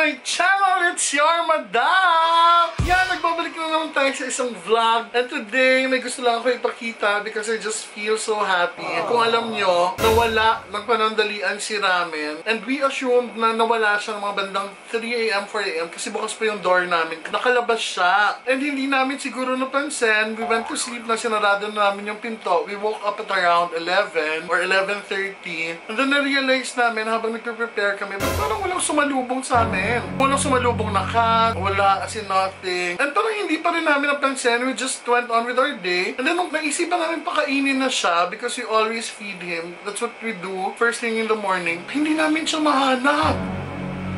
my channel! It's your madam! Yan, nagbabalik na naman tayo sa isang vlog. And today, may gusto lang ako ipakita because I just feel so happy. Kung alam nyo, nawala ng panandalian si Ramen. And we assumed na nawala siya ng mga bandang 3 AM, 4 AM kasi bukas pa yung door namin. Nakalabas siya. And hindi namin siguro napansin. We went to sleep na sinarado namin yung pinto. We woke up at around 11 or 11:30. And then na-realize namin habang nagpe-prepare kami, parang walang sumalubong sa amin. Walang sumalubong na cat, wala as in nothing. And parang hindi pa rin namin napansin. We just went on with our day. And then nung naisipan namin pakainin na siya because we always feed him. That's what we do first thing in the morning. Hindi namin siya mahanap.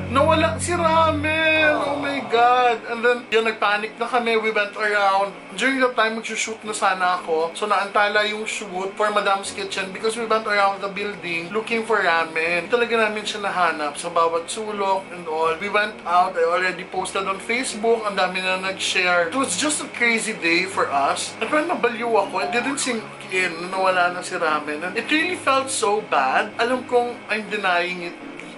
Nawala si Ramen! Oh my God! And then, yun, nagpanic na kami. We went around. During that time, mag-shoot na sana ako. So, naantala yung shoot for Madam's Kitchen because we went around the building looking for Ramen. Talaga namin siya nahanap sa bawat sulok and all. We went out. I already posted on Facebook. Ang dami na nag-share. It was just a crazy day for us. At parang nabaliw ako. It didn't sink in na nawala na si Ramen. And it really felt so bad. Alam kong I'm denying it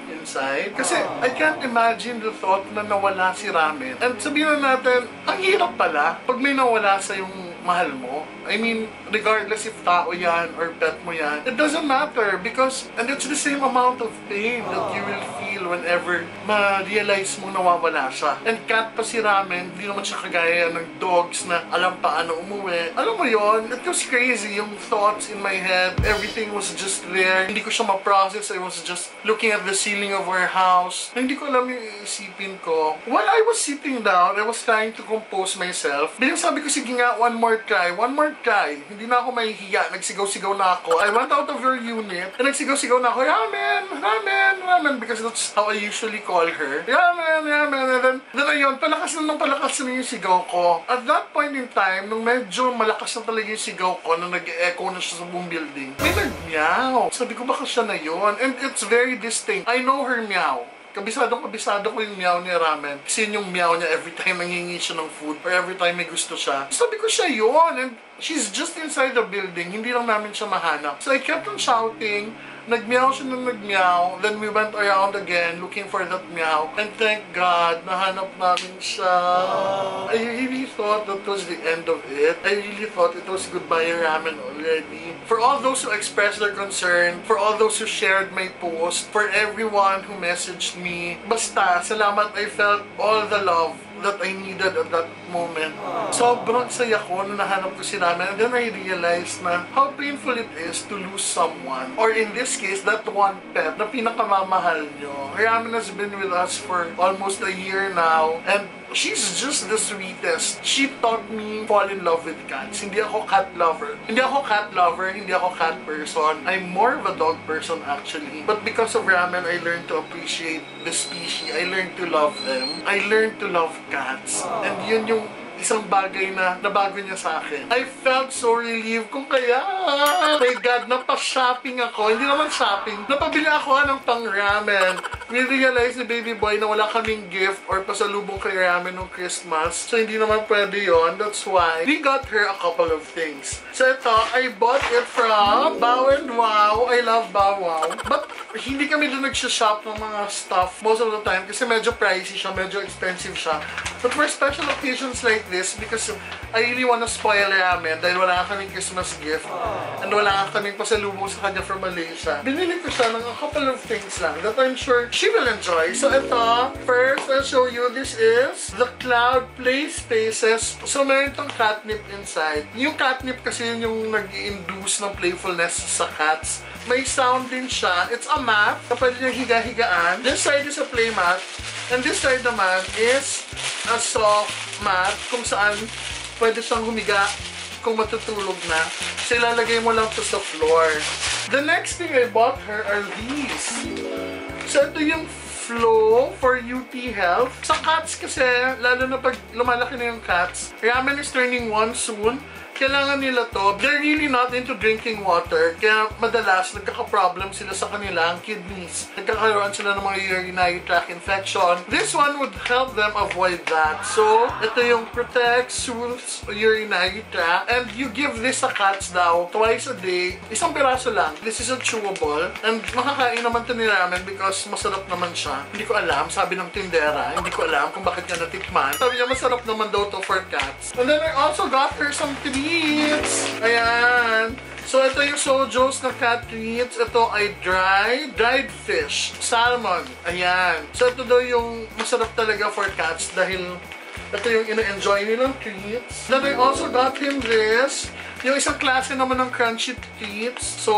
inside. Kasi I can't imagine the thought na nawala si Ramen. And sabihin na natin, ang hirap pala pag may nawala sa yung mahal mo. I mean, regardless if tao yan or pet mo yan, it doesn't matter because, and it's the same amount of pain that you will feel whenever ma-realize mo nawawala siya. And cat pa si Ramen, hindi naman siya kagaya ng dogs na alam paano umuwi. Alam mo yon, it was crazy. Yung thoughts in my head, everything was just there. Hindi ko siya ma-process. I was just looking at the ceiling of our house. Hindi ko alam yung iisipin ko. While I was sitting down, I was trying to compose myself. Bilang sabi ko, sige nga, one more try. Hindi na ako mahihiya. Nagsigaw-sigaw na ako. I went out of your unit and nagsigaw-sigaw na ako, Ramen, because that's how I usually call her. Ramen. And then ayun, palakas na yung sigaw ko. At that point in time, nung medyo malakas na talaga yung sigaw ko, na nag-echo na siya sa buong building, may nag-meow. Sabi ko, baka siya na yun. And it's very distinct. I know her meow. Kabisado ko yung meow ni Ramen. Kasi yung meow niya every time nangingi siya ng food or every time may gusto siya. Sabi ko siya yun. And she's just inside the building. Hindi lang namin siya mahanap. So I kept on shouting. Nag-meow siya ng nag-meow. Then we went around again looking for that meow. And thank God, nahanap namin siya. I really thought that was the end of it. I really thought it was goodbye Ramen already. For all those who expressed their concern, for all those who shared my post, for everyone who messaged me, basta, salamat, I felt all the love that I needed at that moment. Sobrang saya ko na nahanap ko si Ramen. And then I realized na how painful it is to lose someone. Or in this case, that one pet na pinakamamahal nyo. Ramen has been with us for almost a year now. And she's just the sweetest. She taught me fall in love with cats. Hindi ako cat lover. Hindi ako cat person. I'm more of a dog person actually. But because of Ramen, I learned to appreciate the species. I learned to love them. I learned to love cats. And yun yung isang bagay na nabago niya sa akin. I felt so relieved kung kaya. My God, napashopping ako. Hindi naman shopping. Napabili ako ng pang Ramen. We realized ni baby boy na wala kaming gift or pasalubong kay Ramen nung Christmas. So hindi naman pwede yon. That's why we got her a couple of things. So ito, I bought it from Bow and Wow. I love Bow Wow. But hindi kami doon nagsha-shop ng mga stuff most of the time kasi medyo pricey siya, medyo expensive siya. But for special occasions like this, because I really wanna spoil Ramen dahil wala kaming Christmas gift and wala kaming pasalubong sa kanya from Malaysia. Binili ko siya ng a couple of things lang that I'm sure she will enjoy. So ito, first I'll show you, this is the Cloud Play Spaces. So meron itong catnip inside. Yung catnip kasi yun yung nag-i-induce ng playfulness sa cats. May sound din siya. It's a mat na pwede niyang higa-higaan. This side is a play mat. And this side naman is a soft mat kung saan pwede siyang humiga kung matutulog na. So ilalagay mo lang to sa floor. The next thing I bought her are these. So ito yung Flow for UT Health. Sa cats kasi, lalo na pag lumalaki na yung cats, Ramen is turning 1 soon. kailangan nila to. They're really not into drinking water. Kaya madalas, nagkaka-problem sila sa kanilang kidneys. Nagkakaroon sila ng mga urinary tract infection. This one would help them avoid that. So, ito yung Protect Soothes Urinary Tract. And you give this sa cats daw twice a day. Isang piraso lang. This is a chewable. And makakain naman to ni Ramen because masarap naman siya. Hindi ko alam. Sabi ng tindera. Hindi ko alam kung bakit niya natikman. Sabi niya masarap naman daw to for cats. And then I also got her some treats. Ayan. So, ito yung Sojo's na cat treats. Ito ay dried fish. Salmon. Ayan. So, ito daw yung masarap talaga for cats dahil ito yung ina-enjoy nilang treats. Then I also got him this. Yung isang klase naman ng crunchy treats. So,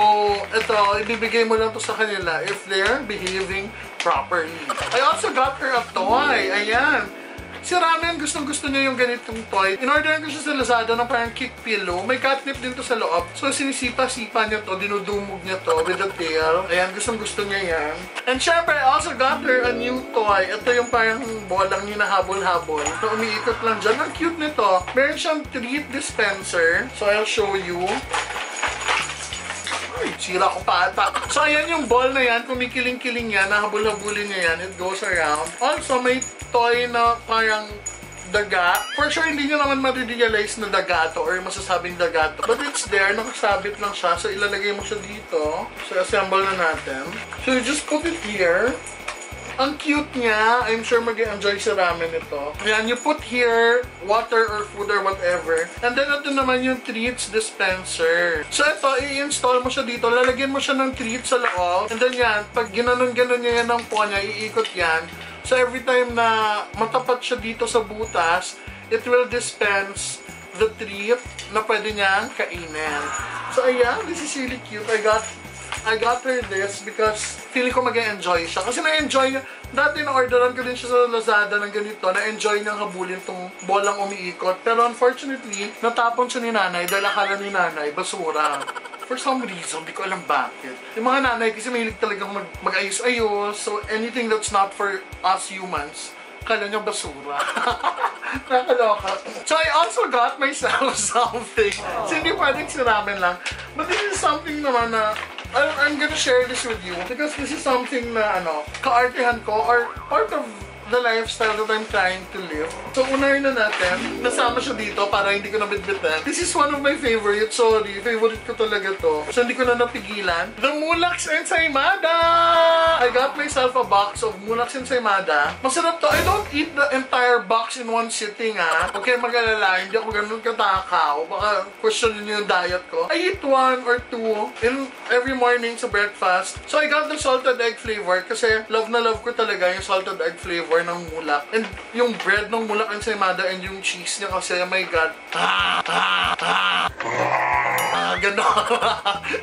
ito, ibibigay mo lang to sa kanila if they're behaving properly. I also got her a toy. Ayan. Si Ramen, gustong-gusto niya yung ganitong toy. In-order ko siya sa Lazada ng parang kick pillow. May catnip din to sa loob. So, sinisipa-sipa niya to, dinudumog niya to with the tail. Ayan, gustong-gusto niya yan. And syempre, I also got her a new toy. Ito yung parang bolang hinahabol-habol na umiikot lang dyan. Ang cute nito. Meron siyang treat dispenser. So, I'll show you. Ay, sira ko pa ata. So, ayan yung ball na yan. Kumikiling-kiling yan. Nahabol-habulin niya yan. It goes around. Also, may toy na parang daga. For sure, hindi nyo naman ma-realize na daga to or masasabing daga to. But it's there. Nakasabit lang siya. So, ilalagay mo siya dito. So, assemble na natin. So, you just put it here. Ang cute niya. I'm sure mag-enjoy si Ramen ito. Ayan, you put here water or food or whatever. And then, ito naman yung treats dispenser. So, ito, i-install mo siya dito. Lalagyan mo siya ng treats sa loob. And then yan, pag ginanon-ganon niya yan ng po niya, iikot yan. So, every time na matapat siya dito sa butas, it will dispense the treat na pwede niyang kainin. So, ayan, this is really cute. I got her this because feeling ko mag-enjoy siya. Kasi na-enjoy niya. Dati na-orderan ko din siya sa Lazada ng ganito. Na-enjoy niyang habulin tong bolang umiikot. Pero unfortunately, natapon siya ni nanay dahil akala ni nanay basura. For some reason, di ko alam bakit. Yung mga nanay kasi mahilig talagang mag-ayos-ayos. So anything that's not for us humans, kala niya basura. Nakaloka. So I also got myself something. So hindi pwedeng siramin lang. But this is something naman na I'm gonna share this with you because this is something na kaartehan ko or part of the lifestyle that I'm trying to live. So, unahin na natin. Nasama siya dito para hindi ko nabitbitan. This is one of my favorite. Sorry, favorite ko talaga to. So, hindi ko na napigilan. The Mulax Ensaymada! I got myself a box of Mulax Ensaymada. Masarap to. I don't eat the entire box in one sitting, ha. Okay, mag-alala. Hindi ako ganun katakaw. Baka question niyo yung diet ko. I eat 1 or 2 in every morning sa breakfast. So, I got the salted egg flavor kasi love na love ko talaga yung salted egg flavor ng Mulak. And yung bread ng Mulak Ensaymada and yung cheese niya kasi, oh my God. Ganon.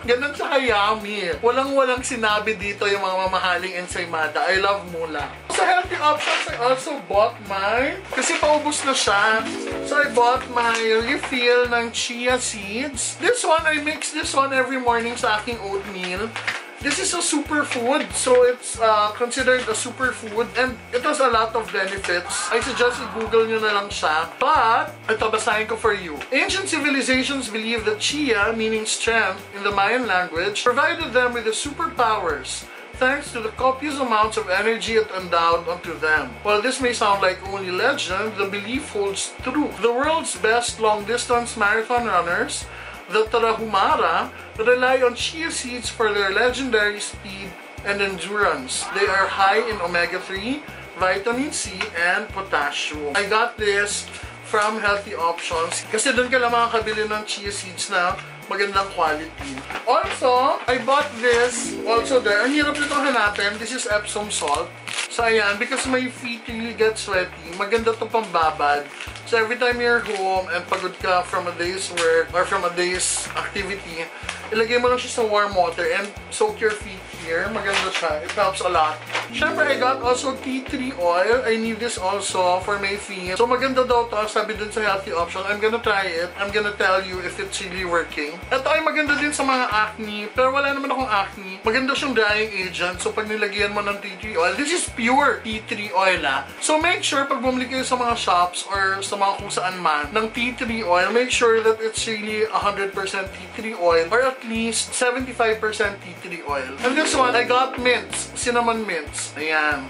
Ganon siya ka-yummy. Walang-walang sinabi dito yung mga mamahaling Ensaymada. I love Mulak. Sa healthy options, I also bought mine. Kasi paubos na siya. So I bought my refill ng chia seeds. This one, I mix this one every morning sa aking oatmeal. This is a superfood, so it's considered a superfood and it has a lot of benefits. I suggest i-google nyo na lang siya. But, ito basahin ko for you. Ancient civilizations believed that chia, meaning strength in the Mayan language, provided them with the superpowers, thanks to the copious amounts of energy it endowed unto them. While this may sound like only legend, the belief holds true. The world's best long-distance marathon runners, the Tarahumara, rely on chia seeds for their legendary speed and endurance. They are high in omega-3, vitamin C, and potassium. I got this from Healthy Options kasi doon ka lang makakabili ng chia seeds na magandang quality. Also, I bought this also there. Ang hirap nito hanapin. This is Epsom salt. So, ayan, because my feet really get sweaty, maganda to pambabad. So, every time you're home and pagod ka from a day's work or from a day's activity, ilagay mo lang siya sa warm water and soak your feet here. Maganda siya. It helps a lot. Siyempre, I got also tea tree oil. I need this also for my feet. So, maganda daw to. Sabi dun sa Healthy Option. I'm gonna try it. I'm gonna tell you if it's really working. Ito ay maganda din sa mga acne. Pero wala naman akong acne. Maganda siyang drying agent. So, pag nilagyan mo ng tea tree oil, this is pure tea tree oil, ah. So, make sure pag bumili kayo sa mga shops or sa sa mga kung saan man ng tea tree oil, make sure that it's really 100% tea tree oil or at least 75% tea tree oil. And this one, I got mints, cinnamon mints. Ayan.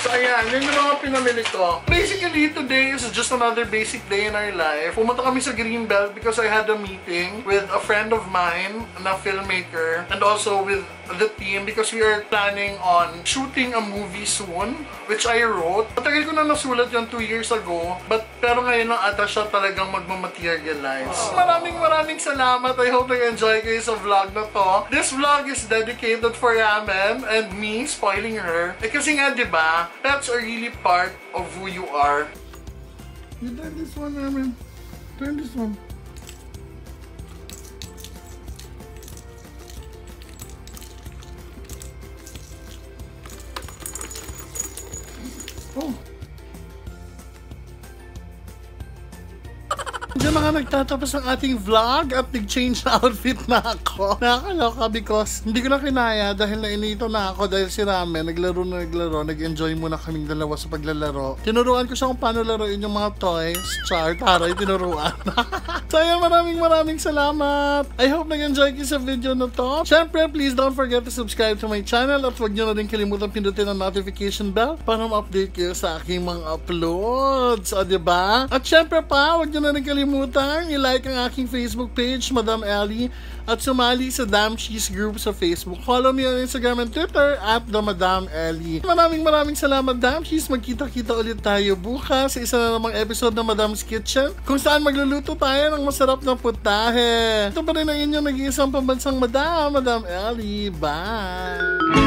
So ayan, yun yung mga pinamili ko. Basically, today is just another basic day in our life. Pumunta kami sa Greenbelt because I had a meeting with a friend of mine, na filmmaker, and also with the team because we are planning on shooting a movie soon, which I wrote. Matagal ko na nasulat yun 2 years ago, pero ngayon lang ata siya talagang magmamaterialize. Maraming salamat. I hope nag-enjoy kayo sa vlog na to. This vlog is dedicated for Ramen and me spoiling her. Kasi nga, diba, pets are really part of who you are. You done this one, Ramen. Turn this one. Oh. Diyan na nga nagtatapos ang ating vlog at nag-change na outfit na ako. Nakakaloka because hindi ko na kinaya dahil nainito na ako dahil si Ramen naglaro, nag-enjoy muna kaming dalawa sa paglalaro. Tinuruan ko siya kung paano laruin yung mga toys. Char, taray, tinuruan. So ayan, maraming salamat. I hope nag-enjoy kayo sa video na to. Siyempre, please don't forget to subscribe to my channel at huwag nyo na din kalimutan pindutin ang notification bell para ma-update kayo sa aking mga uploads. O, diba? At siyempre pa, huwag nyo na din kalimutan i-like ang aking Facebook page, Madam Ellie, at sumali sa Damn Cheese Group sa Facebook. Follow me on Instagram and Twitter at The Madam Ellie. Maraming salamat, Damn Cheese. Magkita-kita ulit tayo bukas sa isa na namang episode ng Madam's Kitchen kung saan magluluto tayo ng masarap na putahe. Ito pa rin ang inyong nag-iisang pambansang Madam, Madam Ellie. Bye!